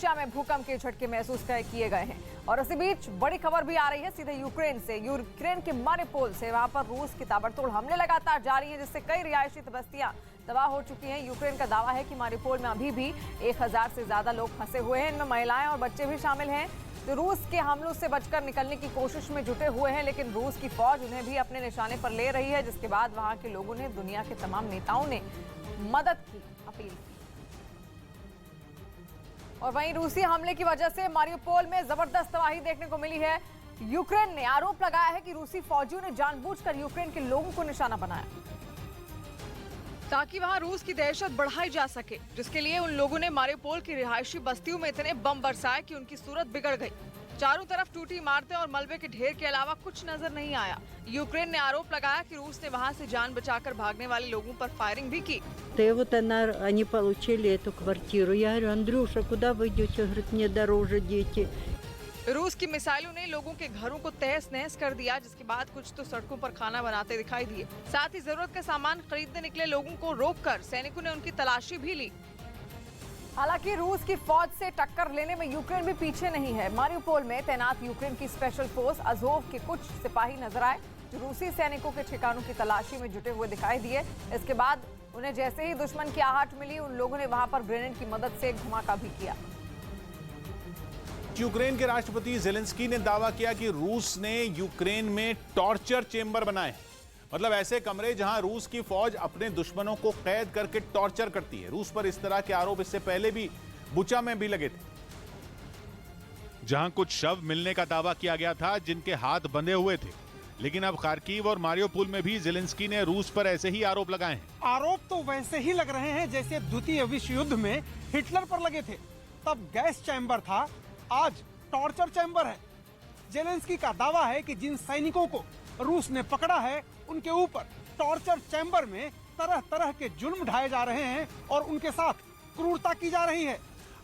Russia में भूकंप के झटके महसूस किए गए हैं। और इसी बीच बड़ी खबर भी आ रही है सीधे यूक्रेन से। यूक्रेन के मारिउपोल से वहां पर रूस की ताबड़तोड़ हमले लगातार जारी हैं, जिससे कई रिहायशी बस्तियां तबाह हो चुकी हैं। यूक्रेन का दावा है कि मारिउपोल में अभी भी 1000 से ज्यादा लोग फंसे हुए हैं, इनमें महिलाएं और बच्चे भी शामिल हैं। तो रूस के हमलों से बचकर निकलने की कोशिश में जुटे हुए हैं, लेकिन रूस की फौज उन्हें भी अपने निशाने पर ले रही है, जिसके बाद वहां के लोगों ने, दुनिया के तमाम नेताओं ने मदद की अपील की। और वहीं रूसी हमले की वजह से मारिउपोल में जबरदस्त तबाही देखने को मिली है। यूक्रेन ने आरोप लगाया है कि रूसी फौजियों ने जानबूझकर यूक्रेन के लोगों को निशाना बनाया ताकि वहां रूस की दहशत बढ़ाई जा सके, जिसके लिए उन लोगों ने मारिउपोल की रिहायशी बस्तियों में इतने बम बरसाए कि उनकी सूरत बिगड़ गई। चारों तरफ टूटी इमारतें और मलबे के ढेर के अलावा कुछ नजर नहीं आया। यूक्रेन ने आरोप लगाया कि रूस ने वहां से जान बचाकर भागने वाले लोगों पर फायरिंग भी की। Вот они получили эту квартиру. Я говорю, Андрюша, куда вы идете? Говорит, мне дороже дети. रूस की मिसाइलों ने लोगों के घरों को तहस नहस कर दिया, जिसके बाद कुछ तो सड़कों पर खाना बनाते दिखाई दिए। साथ ही जरूरत का सामान खरीदने निकले लोगों को रोककर सैनिकों ने उनकी तलाशी भी ली। हालांकि रूस की फौज से टक्कर लेने में यूक्रेन भी पीछे नहीं है। मारिउपोल में तैनात यूक्रेन की स्पेशल फोर्स अजोव के कुछ सिपाही नजर आए, जो रूसी सैनिकों के ठिकानों की तलाशी में जुटे हुए दिखाई दिए। इसके बाद उन्हें जैसे ही दुश्मन की आहट मिली, उन लोगों ने वहां पर ग्रेनेड की मदद से धमाका भी किया। यूक्रेन के राष्ट्रपति जेलेंस्की ने दावा किया कि रूस ने यूक्रेन में टॉर्चर चेंबर बनाए, मतलब ऐसे कमरे जहां रूस की फौज अपने दुश्मनों को कैद करके टॉर्चर करती है। रूस पर इस तरह के आरोप इससे पहले भी बुचा में भी लगे थे, जहां कुछ शव मिलने का दावा किया गया था जिनके हाथ बंधे हुए थे। लेकिन अब खार्किव और मारिउपोल में भी जेलेंस्की ने रूस पर ऐसे ही आरोप लगाए हैं। आरोप तो वैसे ही लग रहे हैं जैसे द्वितीय विश्व युद्ध में हिटलर पर लगे थे। तब गैस चैम्बर था, आज टॉर्चर चैम्बर है। जेलेंस्की का दावा है कि जिन सैनिकों को रूस ने पकड़ा है, उनके ऊपर टॉर्चर चैम्बर में तरह तरह के जुल्म ढाए जा रहे हैं और उनके साथ क्रूरता की जा रही है।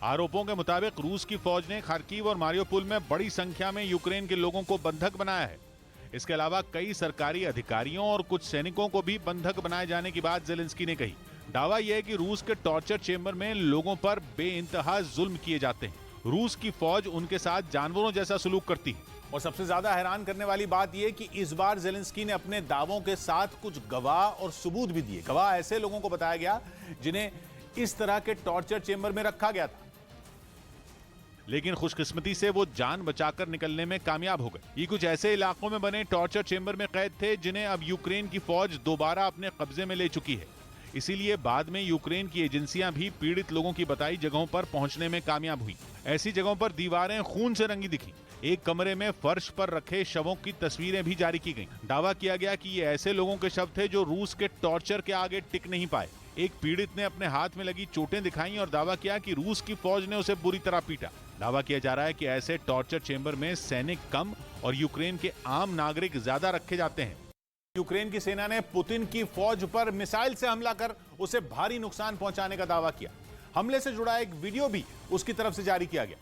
आरोपों के मुताबिक रूस की फौज ने खार्किव और मारिउपोल में बड़ी संख्या में यूक्रेन के लोगों को बंधक बनाया है। इसके अलावा कई सरकारी अधिकारियों और कुछ सैनिकों को भी बंधक बनाए जाने की बात जेलेंस्की ने कही। दावा यह है कि रूस के टॉर्चर चेंबर में लोगों पर बेइंतहा जुल्म किए जाते हैं। रूस की फौज उनके साथ जानवरों जैसा सलूक करती है। और सबसे ज्यादा हैरान करने वाली बात यह कि इस बार जेलेंस्की ने अपने दावों के साथ कुछ गवाह और सबूत भी दिए। गवाह ऐसे लोगों को बताया गया जिन्हें इस तरह के टॉर्चर चेंबर में रखा गया था, लेकिन खुशकिस्मती से वो जान बचाकर निकलने में कामयाब हो गए। ये कुछ ऐसे इलाकों में बने टॉर्चर चेंबर में कैद थे जिन्हें अब यूक्रेन की फौज दोबारा अपने कब्जे में ले चुकी है। इसीलिए बाद में यूक्रेन की एजेंसियां भी पीड़ित लोगों की बताई जगहों पर पहुंचने में कामयाब हुई। ऐसी जगहों पर दीवारें खून से रंगी दिखी। एक कमरे में फर्श पर रखे शवों की तस्वीरें भी जारी की गईं। दावा किया गया कि ये ऐसे लोगों के शव थे जो रूस के टॉर्चर के आगे टिक नहीं पाए। एक पीड़ित ने अपने हाथ में लगी चोटें दिखाई और दावा किया कि रूस की फौज ने उसे बुरी तरह पीटा। दावा किया जा रहा है कि ऐसे टॉर्चर चेंबर में सैनिक कम और यूक्रेन के आम नागरिक ज्यादा रखे जाते हैं। यूक्रेन की सेना ने पुतिन की फौज पर मिसाइल से हमला कर उसे भारी नुकसान पहुंचाने का दावा किया। हमले से जुड़ा एक वीडियो भी उसकी तरफ से जारी किया गया,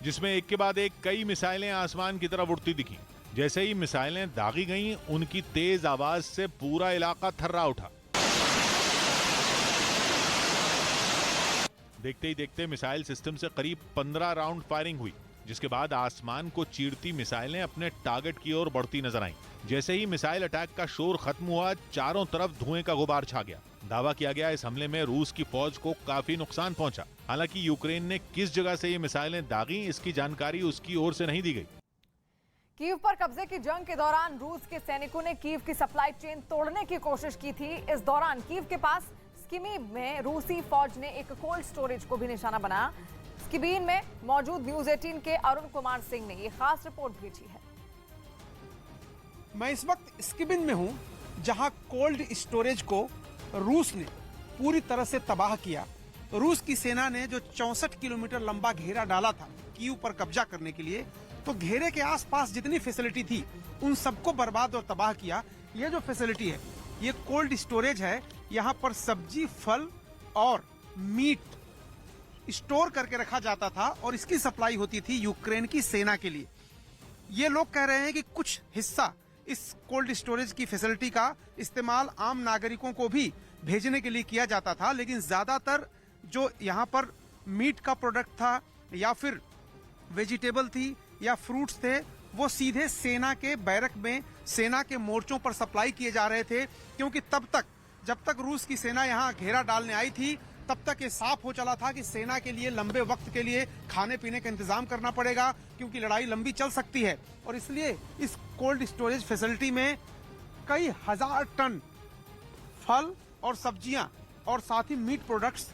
जिसमें एक के बाद एक कई मिसाइलें आसमान की तरफ उड़ती दिखी। जैसे ही मिसाइलें दागी गईं, उनकी तेज आवाज से पूरा इलाका थर्रा उठा। देखते ही देखते मिसाइल सिस्टम से करीब 15 राउंड फायरिंग हुई, जिसके बाद आसमान को चीरती मिसाइलें अपने टारगेट की ओर बढ़ती नजर आईं। जैसे ही मिसाइल अटैक का शोर खत्म हुआ, चारों तरफ धुएं का गुबार छा गया। दावा किया गया इस हमले में रूस की फौज को काफी नुकसान पहुंचा। हालांकि यूक्रेन ने किस जगह से ये मिसाइलें दागी, इसकी जानकारी उसकी ओर से नहीं दी गई। कीव पर कब्जे की जंग के दौरान रूस के सैनिकों ने कीव की सप्लाई चेन तोड़ने की कोशिश की थी। इस दौरान कीव के पास स्किमी में रूसी फौज ने एक कोल्ड स्टोरेज को भी निशाना बनाया। स्किबीन में मौजूद न्यूज 18 के अरुण कुमार सिंह ने ये खास रिपोर्ट भेजी है। मैं इस वक्त स्किबिन में हूं, जहां कोल्ड स्टोरेज को रूस ने पूरी तरह से तबाह किया। रूस की सेना ने जो 64 किलोमीटर लंबा घेरा डाला था कीव पर कब्जा करने के लिए, तो घेरे के आसपास जितनी फैसिलिटी थी उन सबको बर्बाद और तबाह किया। ये जो फैसिलिटी है, ये कोल्ड स्टोरेज है। यहाँ पर सब्जी, फल और मीट स्टोर करके रखा जाता था और इसकी सप्लाई होती थी यूक्रेन की सेना के लिए। ये लोग कह रहे हैं कि कुछ हिस्सा इस कोल्ड स्टोरेज की फैसिलिटी का इस्तेमाल आम नागरिकों को भी भेजने के लिए किया जाता था, लेकिन ज्यादातर जो यहाँ पर मीट का प्रोडक्ट था या फिर वेजिटेबल थी या फ्रूट्स थे, वो सीधे सेना के बैरक में, सेना के मोर्चों पर सप्लाई किए जा रहे थे। क्योंकि तब तक, जब तक रूस की सेना यहाँ घेरा डालने आई थी, तब तक ये साफ हो चला था कि सेना के लिए लंबे वक्त के लिए खाने पीने का इंतजाम करना पड़ेगा, क्योंकि लड़ाई लंबी चल सकती है। और इसलिए इस कोल्ड स्टोरेज फैसिलिटी में कई हजार टन फल और सब्जियां और साथ ही मीट प्रोडक्ट्स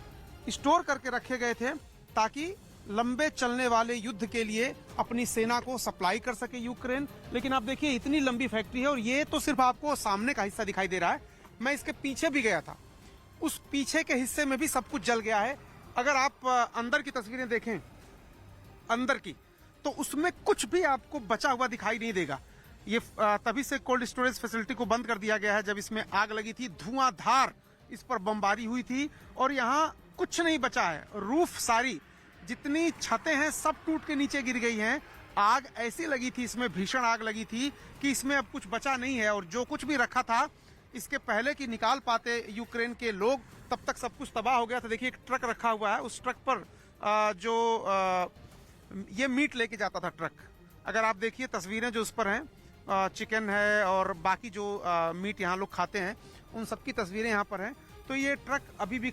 स्टोर करके रखे गए थे, ताकि लंबे चलने वाले युद्ध के लिए अपनी सेना को सप्लाई कर सके यूक्रेन। लेकिन आप देखिए, इतनी लंबी फैक्ट्री है, और ये तो सिर्फ आपको सामने का हिस्सा दिखाई दे रहा है। मैं इसके पीछे भी गया था, उस पीछे के हिस्से में भी सब कुछ जल गया है। अगर आप अंदर की तस्वीरें देखें, अंदर की, तो उसमें कुछ भी आपको बचा हुआ दिखाई नहीं देगा। ये तभी से कोल्ड स्टोरेज फैसिलिटी को बंद कर दिया गया है, जब इसमें आग लगी थी, धुआंधार इस पर बमबारी हुई थी, और यहाँ कुछ नहीं बचा है। रूफ सारी, जितनी छतें हैं, सब टूट के नीचे गिर गई हैं। आग ऐसी लगी थी, इसमें भीषण आग लगी थी कि इसमें अब कुछ बचा नहीं है। और जो कुछ भी रखा था, इसके पहले कि निकाल पाते यूक्रेन के लोग, तब तक सब कुछ तबाह हो गया था। देखिए, एक ट्रक रखा हुआ है, उस ट्रक पर ये मीट लेके जाता था ट्रक। अगर आप देखिए तस्वीरें जो उस पर हैं, चिकन है और बाकी जो मीट यहाँ लोग खाते हैं, उन सबकी तस्वीरें यहाँ पर हैं। तो ये ट्रक अभी भी